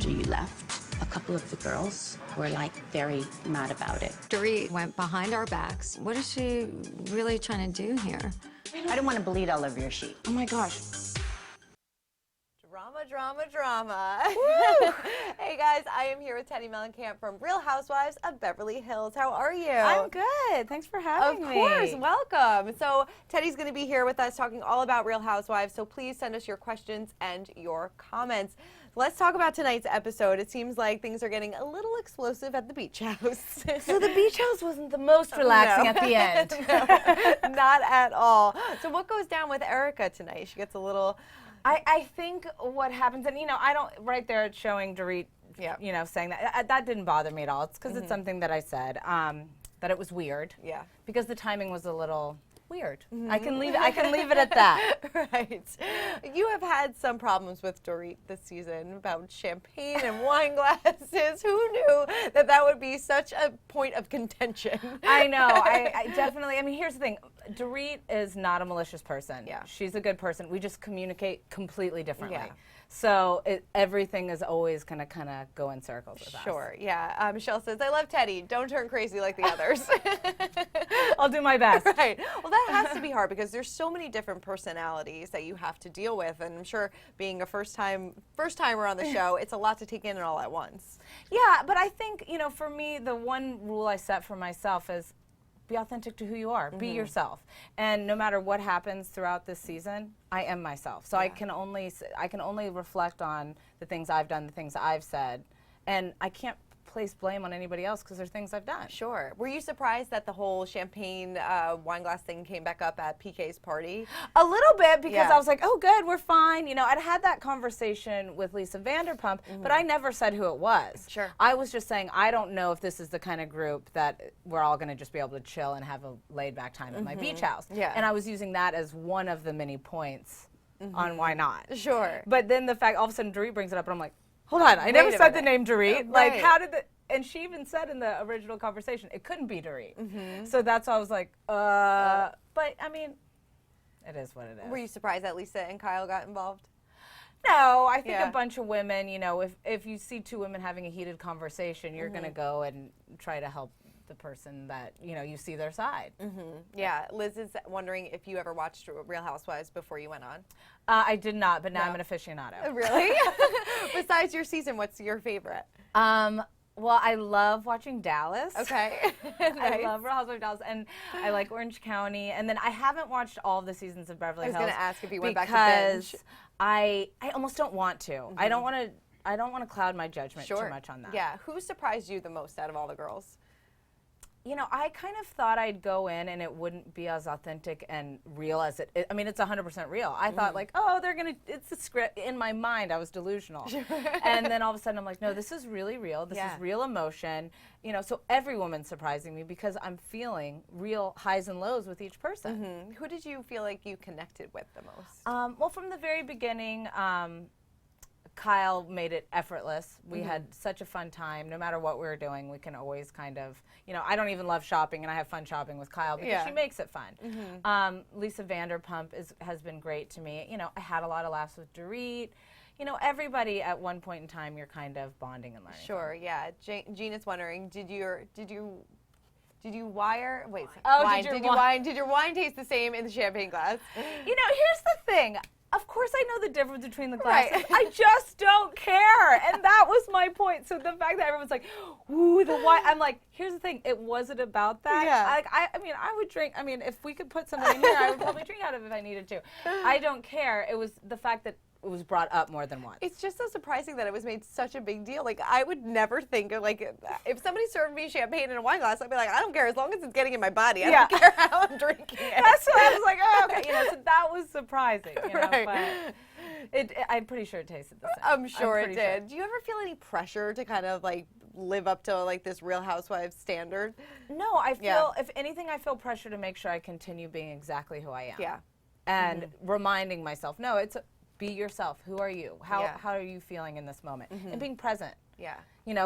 after you left, a couple of the girls were like very mad about it. Dorit went behind our backs. What is she really trying to do here? I don't want to bleed all over your sheet. Oh my gosh. Drama, drama, drama. Hey guys, I am here with Teddi Mellencamp from Real Housewives of Beverly Hills. How are you? I'm good. Thanks for having me. Of course, welcome. So Teddi's going to be here with us talking all about Real Housewives, so please send us your questions and your comments. Let's talk about tonight's episode. It seems like things are getting a little explosive at the beach house. So the beach house wasn't the most relaxing at the end. No, not at all. So what goes down with Erica tonight? She gets a little... I think what happens, and I don't, right there it's showing Dorit, saying that. That didn't bother me at all. It's because it's something that I said, that it was weird. Yeah. Because the timing was a little weird. I can leave it at that. Right. You have had some problems with Dorit this season about champagne and wine glasses. Who knew that would be such a point of contention? I know. I definitely, here's the thing. Dorit is not a malicious person. Yeah. She's a good person. We just communicate completely differently. Yeah. So everything is always going to kind of go in circles with us. Sure, yeah. Michelle says, I love Teddi. Don't turn crazy like the others. I'll do my best. Right. Well, that has to be hard because there's so many different personalities that you have to deal with. And I'm sure being a first timer on the show, it's a lot to take in all at once. Yeah, but I think, for me, the one rule I set for myself is be authentic to who you are. Be yourself. And no matter what happens throughout this season, I am myself. So I can only reflect on the things I've done, the things I've said, and I can't place blame on anybody else because there's things I've done. Sure. Were you surprised that the whole champagne wine glass thing came back up at PK's party? A little bit, because I was like, oh good, we're fine. I'd had that conversation with Lisa Vanderpump, but I never said who it was. Sure. I was just saying, I don't know if this is the kind of group that we're all going to just be able to chill and have a laid back time at my beach house. Yeah. And I was using that as one of the many points on why not. Sure. But then the fact, all of a sudden Dorit brings it up and I'm like, hold on, I never said the name Dorit. Like, how did and she even said in the original conversation, it couldn't be Dorit. So that's why I was like, but it is what it is. Were you surprised that Lisa and Kyle got involved? No, I think a bunch of women, if you see two women having a heated conversation, you're going to go and try to help the person that, you see their side. Yeah, Liz is wondering if you ever watched Real Housewives before you went on. I did not, but now I'm an aficionado. Really? Besides your season, what's your favorite? Well, I love watching Dallas. Okay. I Nice. love Real Housewives of Dallas, and I like Orange County. And then I haven't watched all of the seasons of Beverly Hills. I was going to ask if you went back to binge. Because I almost don't want to. I don't want to cloud my judgment too much on that. Yeah. Who surprised you the most out of all the girls? I kind of thought I'd go in and it wouldn't be as authentic and real as it's 100% real. I thought it's a script. In my mind, I was delusional. And then all of a sudden I'm like, no, this is really real. This is real emotion. So every woman's surprising me because I'm feeling real highs and lows with each person. Who did you feel like you connected with the most? Well, from the very beginning, Kyle made it effortless. We had such a fun time. No matter what we were doing, we can always kind of, I don't even love shopping, and I have fun shopping with Kyle because she makes it fun. Lisa Vanderpump has been great to me. I had a lot of laughs with Dorit. Everybody at one point in time, you're kind of bonding and learning. Sure, yeah. Jean is wondering, did you wire? Wait, did your wine taste the same in the champagne glass? Here's the thing. Of course I know the difference between the glasses. I just don't care. And that was my point. So the fact that everyone's like, ooh, the wine. I'm like, here's the thing. It wasn't about that. Yeah. I would drink. If we could put something in here, I would probably drink out of it if I needed to. I don't care. It was the fact that it was brought up more than once. It's just so surprising that it was made such a big deal. Like, I would never think of, if somebody served me champagne in a wine glass, I'd be like, I don't care, as long as it's getting in my body. I don't care how I'm drinking it. That's why I was like, oh, okay. So that was surprising. But I'm pretty sure it tasted the same. I'm sure it did. Do you ever feel any pressure to kind of, live up to, this Real Housewives standard? No, I feel, if anything, I feel pressure to make sure I continue being exactly who I am. Yeah. And reminding myself, no, be yourself. Who are you? How are you feeling in this moment? And being present. Yeah.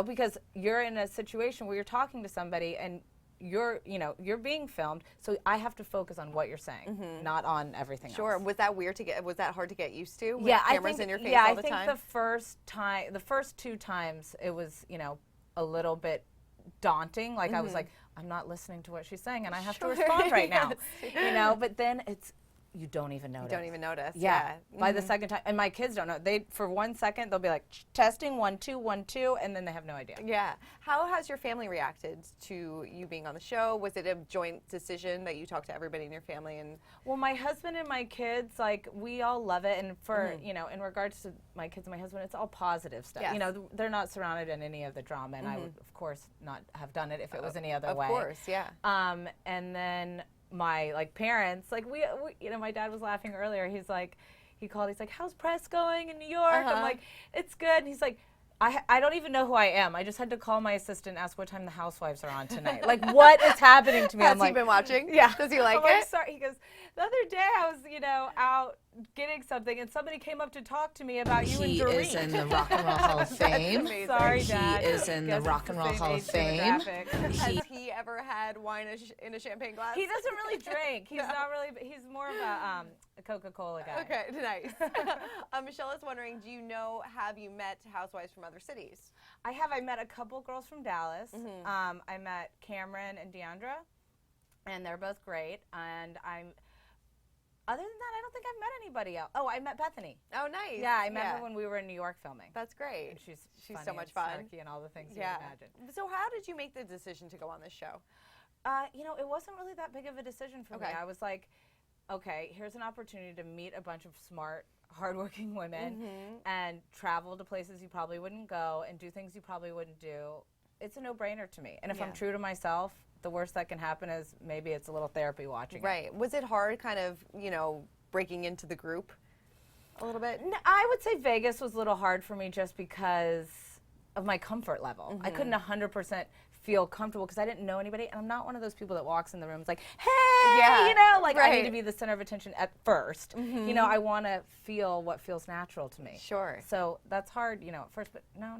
Because you're in a situation where you're talking to somebody and you're being filmed, so I have to focus on what you're saying, not on everything else. Sure. Was that weird to get? Was that hard to get used to? With Yeah, cameras in your face all the time? I think the first 2 times it was, a little bit daunting. Like I was like, I'm not listening to what she's saying, and I have to respond right now. But then you don't even notice. You don't even notice. Yeah. By the second time, and my kids don't know. They, for 1 second, they'll be like, testing, 1, 2, 1, 2, and then they have no idea. Yeah. How has your family reacted to you being on the show? Was it a joint decision that you talked to everybody in your family? And well, my husband and my kids, like, we all love it. And for, in regards to my kids and my husband, it's all positive stuff. Yes. They're not surrounded in any of the drama, and I would, of course, not have done it if it was any other way. Of course, yeah. And then my parents, like we my dad was laughing earlier. He's like, he called. He's like, "How's press going in New York?" I'm like, "It's good." And he's like, I don't even know who I am. I just had to call my assistant and ask what time the Housewives are on tonight. Like, what is happening to me? Has he been watching? Yeah. Does he like I'm it? like, sorry. He goes, the other day I was, out getting something, and somebody came up to talk to me about you and Doreen. He is in the Rock and Roll Hall of Fame. Sorry, Dad. He is in the Rock and Roll Hall of Fame. Has he ever had wine in a champagne glass? He doesn't really drink. He's not really. He's more of a Coca-Cola guy. Okay, nice. Michelle is wondering, have you met housewives from other cities? I have. I met a couple girls from Dallas. I met Cameron and Deandra, and they're both great. And other than that, I don't think I've met anybody else. Oh, I met Bethany. Oh, nice. Yeah, I met her when we were in New York filming. That's great. And she's funny so much and fun. snarky and all the things you can imagine. So how did you make the decision to go on this show? It wasn't really that big of a decision for me. I was like, okay, here's an opportunity to meet a bunch of smart, hardworking women and travel to places you probably wouldn't go and do things you probably wouldn't do. It's a no-brainer to me. And if I'm true to myself, the worst that can happen is maybe it's a little therapy watching it. Right. Was it hard kind of, breaking into the group a little bit? No, I would say Vegas was a little hard for me just because of my comfort level. I couldn't 100% feel comfortable because I didn't know anybody, and I'm not one of those people that walks in the room and is like, hey, I need to be the center of attention at first. I want to feel what feels natural to me. Sure. So that's hard, at first, but now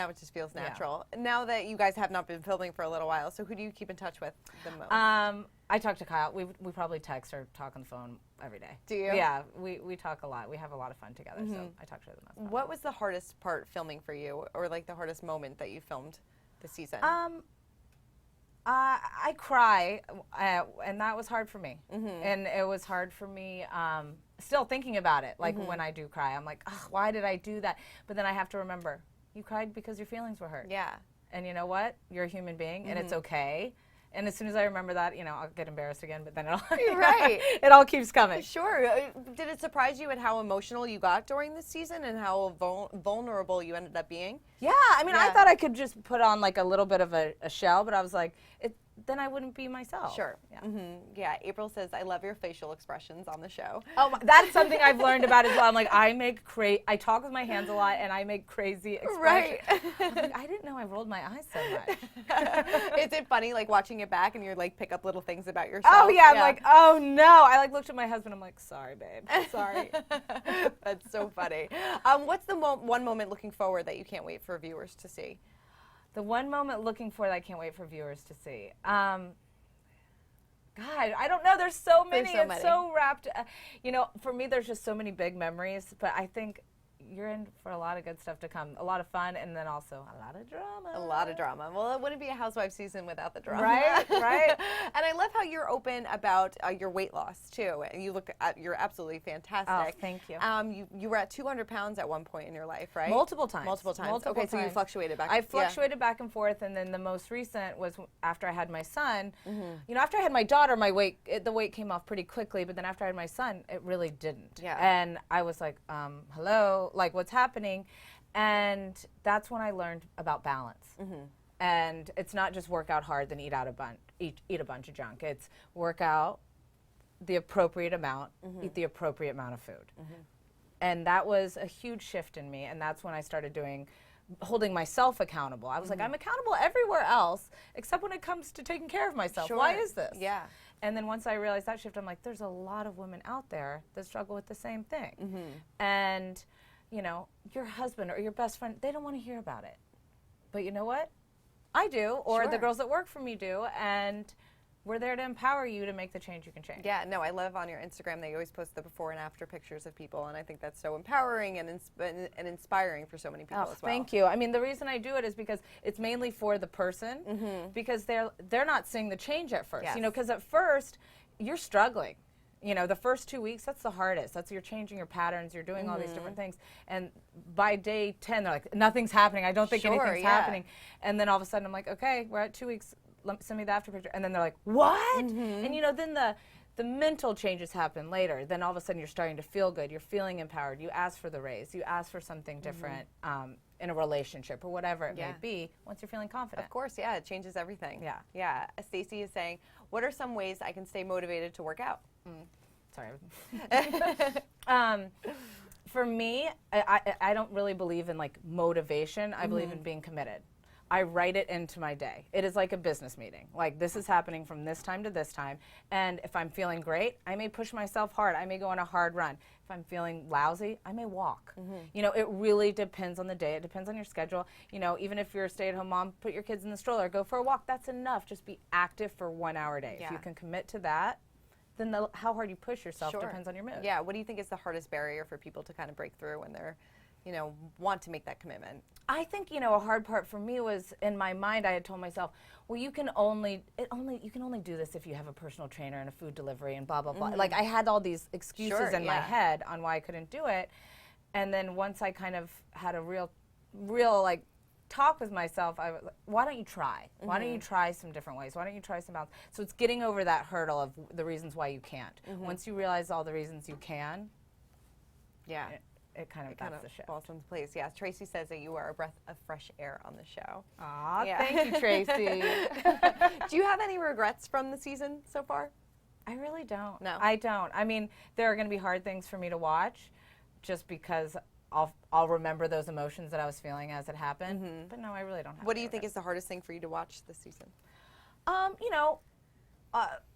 it just feels natural. Now that you guys have not been filming for a little while, so who do you keep in touch with the most? I talk to Kyle. We probably text or talk on the phone every day. Do you? Yeah, we talk a lot. We have a lot of fun together, so I talk to her the most. What was the hardest part filming for you, or like the hardest moment that you filmed this season? I cry, and that was hard for me. And it was hard for me still thinking about it. Like when I do cry, I'm like, oh, why did I do that? But then I have to remember, you cried because your feelings were hurt. Yeah. And you know what? You're a human being, and it's okay. And as soon as I remember that, I'll get embarrassed again, but then it all keeps coming. Sure. Did it surprise you at how emotional you got during this season and how vulnerable you ended up being? Yeah, I thought I could just put on like a little bit of a shell, but I was like, then I wouldn't be myself. Sure. Yeah. April says, I love your facial expressions on the show. Oh, that's something I've learned about as well. I'm like, I talk with my hands a lot, and I make crazy expressions. Right. I didn't know I rolled my eyes so much. Is it funny, like, watching it back and you're like, pick up little things about yourself? Oh, yeah. I'm like, oh, no. I like looked at my husband. I'm like, sorry, babe. Sorry. That's so funny. What's the one moment looking forward that you can't wait for viewers to see? The one moment looking for that I can't wait for viewers to see. God, I don't know. There's so many. It's so wrapped. For me, there's just so many big memories. But I think you're in for a lot of good stuff to come. A lot of fun, and then also a lot of drama. A lot of drama. Well, it wouldn't be a Housewives season without the drama. Right. And I love how you're open about your weight loss, too. And you're absolutely fantastic. Oh, thank you. You were at 200 pounds at one point in your life, right? Multiple times. Okay, so you fluctuated back. I fluctuated back and forth, and then the most recent was after I had my son. After I had my daughter, the weight came off pretty quickly, but then after I had my son, it really didn't. Yeah. And I was like, hello, like what's happening? And that's when I learned about balance. And it's not just work out hard, then eat a bunch of junk. It's work out the appropriate amount, eat the appropriate amount of food. And that was a huge shift in me, and that's when I started holding myself accountable. I was like, I'm accountable everywhere else, except when it comes to taking care of myself. Sure. Why is this? Yeah. And then once I realized that shift, I'm like, there's a lot of women out there that struggle with the same thing. And, your husband or your best friend, they don't want to hear about it. But you know what? I do, or the Sure. girls that work for me do, and we're there to empower you to make the change you can change. Yeah, no, I love on your Instagram that you always post the before and after pictures of people, and I think that's so empowering and inspiring for so many people as well. Thank you. I mean, the reason I do it is because it's mainly for the person, because they're not seeing the change at first. Yes. You know, because at first you're struggling. You know, the first 2 weeks, that's the hardest. That's you're changing your patterns, you're doing all these different things. And by day 10, they're like, nothing's happening. I don't think Sure, anything's yeah. happening. And then all of a sudden I'm like, okay, we're at 2 weeks. Send me the after picture. And then they're like, what? And you know, then the mental changes happen later. Then all of a sudden you're starting to feel good. You're feeling empowered. You ask for the raise. You ask for something different in a relationship or whatever it may be once you're feeling confident. Of course, yeah, it changes everything. Yeah. Yeah. Stacy is saying, what are some ways I can stay motivated to work out? Sorry. For me, I don't really believe in like motivation. I believe in being committed. I write it into my day. It is like a business meeting. Like this is happening from this time to this time. And if I'm feeling great, I may push myself hard. I may go on a hard run. If I'm feeling lousy, I may walk. You know, it really depends on the day. It depends on your schedule. You know, even if you're a stay-at-home mom, put your kids in the stroller, go for a walk. That's enough. Just be active for 1 hour a day. Yeah. If you can commit to that, then how hard you push yourself depends on your mood. Yeah. What do you think is the hardest barrier for people to kind of break through when they're, you know, want to make that commitment? I think, you know, a hard part for me was in my mind I had told myself, well, you can only do this if you have a personal trainer and a food delivery and blah blah blah. Like I had all these excuses in my head on why I couldn't do it. And then once I kind of had a real like talk with myself, I was like, why don't you try? Why don't you try some different ways? Why don't you try some else? So it's getting over that hurdle of the reasons why you can't. Once you realize all the reasons you can, it kind of that's the shift. Falls into place. Yeah. Tracy says that you are a breath of fresh air on the show. Aw, Yeah. thank you, Tracy. Do you have any regrets from the season so far? I really don't. No. I don't. I mean, there are going to be hard things for me to watch just because I'll remember those emotions that I was feeling as it happened. But no, I really don't have What do any you think regrets. is the hardest thing for you to watch this season? You know,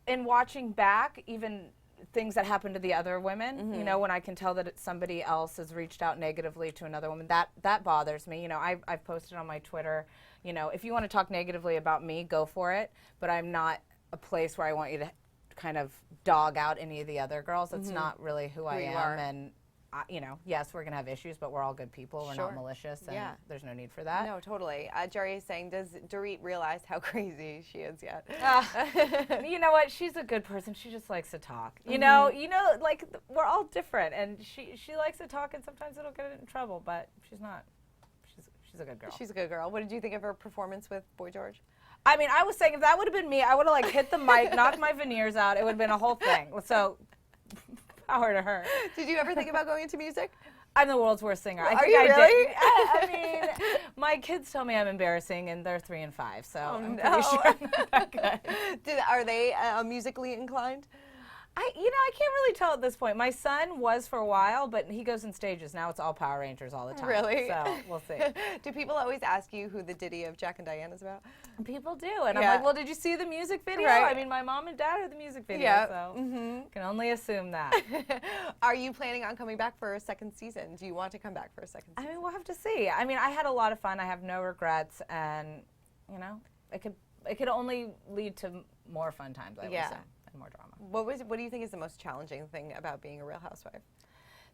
in watching back, even things that happened to the other women, you know, when I can tell that somebody else has reached out negatively to another woman, that bothers me. You know, I've posted on my Twitter, you know, if you want to talk negatively about me, go for it, but I'm not a place where I want you to kind of dog out any of the other girls. That's not really who I am. And, you know, yes, we're going to have issues, but we're all good people. We're not malicious, and there's no need for that. No, totally. Jerry is saying, does Dorit realize how crazy she is yet? You know what? She's a good person. She just likes to talk. You know, like we're all different, and she likes to talk, and sometimes it'll get her in trouble, but she's not. She's a good girl. She's a good girl. What did you think of her performance with Boy George? I mean, I was saying if that would have been me, I would have like hit the mic, knocked my veneers out. It would have been a whole thing. So, power to her. Did you ever think about going into music? I'm the world's worst singer. I Are think you I really? did. I mean, my kids tell me I'm embarrassing, and they're 3 and 5, so I'm pretty sure I'm not that good. Are they musically inclined? I can't really tell at this point. My son was for a while, but he goes in stages. Now it's all Power Rangers all the time. Really? So we'll see. Do people always ask you who the ditty of Jack and Diane is about? People do, and I'm Yeah. like, well, did you see the music video? Right. I mean, my mom and dad are the music video, Yeah. so can only assume that. Are you planning on coming back for a second season? Do you want to come back for a second I season? mean, we'll have to see. I mean, I had a lot of fun. I have no regrets, and you know, it could only lead to more fun times. I would say, and more drama. What do you think is the most challenging thing about being a Real Housewife?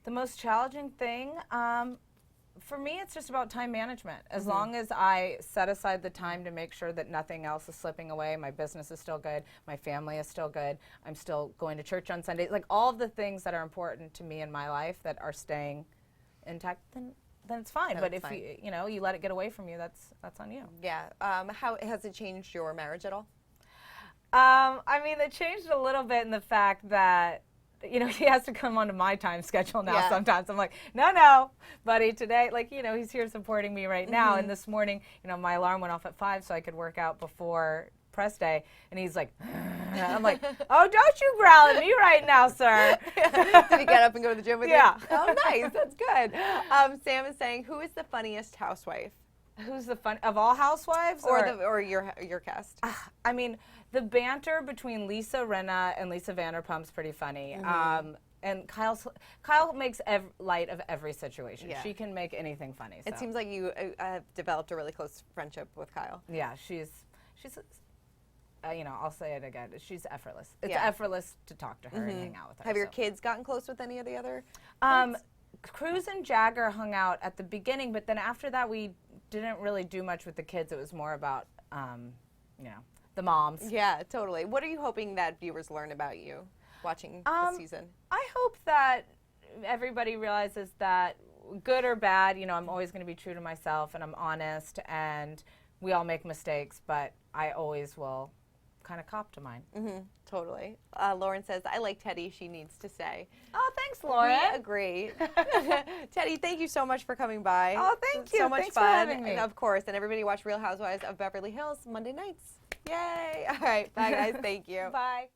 The most challenging thing, for me, it's just about time management. As long as I set aside the time to make sure that nothing else is slipping away, my business is still good, my family is still good, I'm still going to church on Sundays, like all of the things that are important to me in my life that are staying intact, then it's fine. But if you let it get away from you, that's on you. Yeah. How has it changed your marriage at all? I mean, it changed a little bit in the fact that, you know, he has to come onto my time schedule now sometimes. I'm like, no, buddy, today, like, you know, he's here supporting me right now. And this morning, you know, my alarm went off at 5 so I could work out before press day. And he's like, I'm like, oh, don't you growl at me right now, sir. Did he get up and go to the gym with you? Yeah. Oh, nice. That's good. Sam is saying, who is the funniest housewife? Who's the fun of all housewives? Or your cast? I mean, the banter between Lisa Rinna and Lisa Vanderpump's pretty funny. And Kyle makes light of every situation. Yeah. She can make anything funny. It so. seems like you have developed a really close friendship with Kyle. Yeah, she's I'll say it again. She's effortless. It's Yeah. effortless to talk to her and hang out with her. Have your kids gotten close with any of the other? Cruz and Jagger hung out at the beginning, but then after that we didn't really do much with the kids. It was more about, the moms. Yeah, totally. What are you hoping that viewers learn about you watching the season? I hope that everybody realizes that good or bad, I'm always going to be true to myself and I'm honest and we all make mistakes, but I always will kind of cop to mine. Totally. Lauren says, I like Teddi, she needs to say. Oh, thanks, Lauren. We agree. Teddi, thank you so much for coming by. Oh, thank you. So much Thanks fun. for having me. And of course, and everybody watch Real Housewives of Beverly Hills Monday nights. Yay. All right. Bye, guys. Thank you. Bye.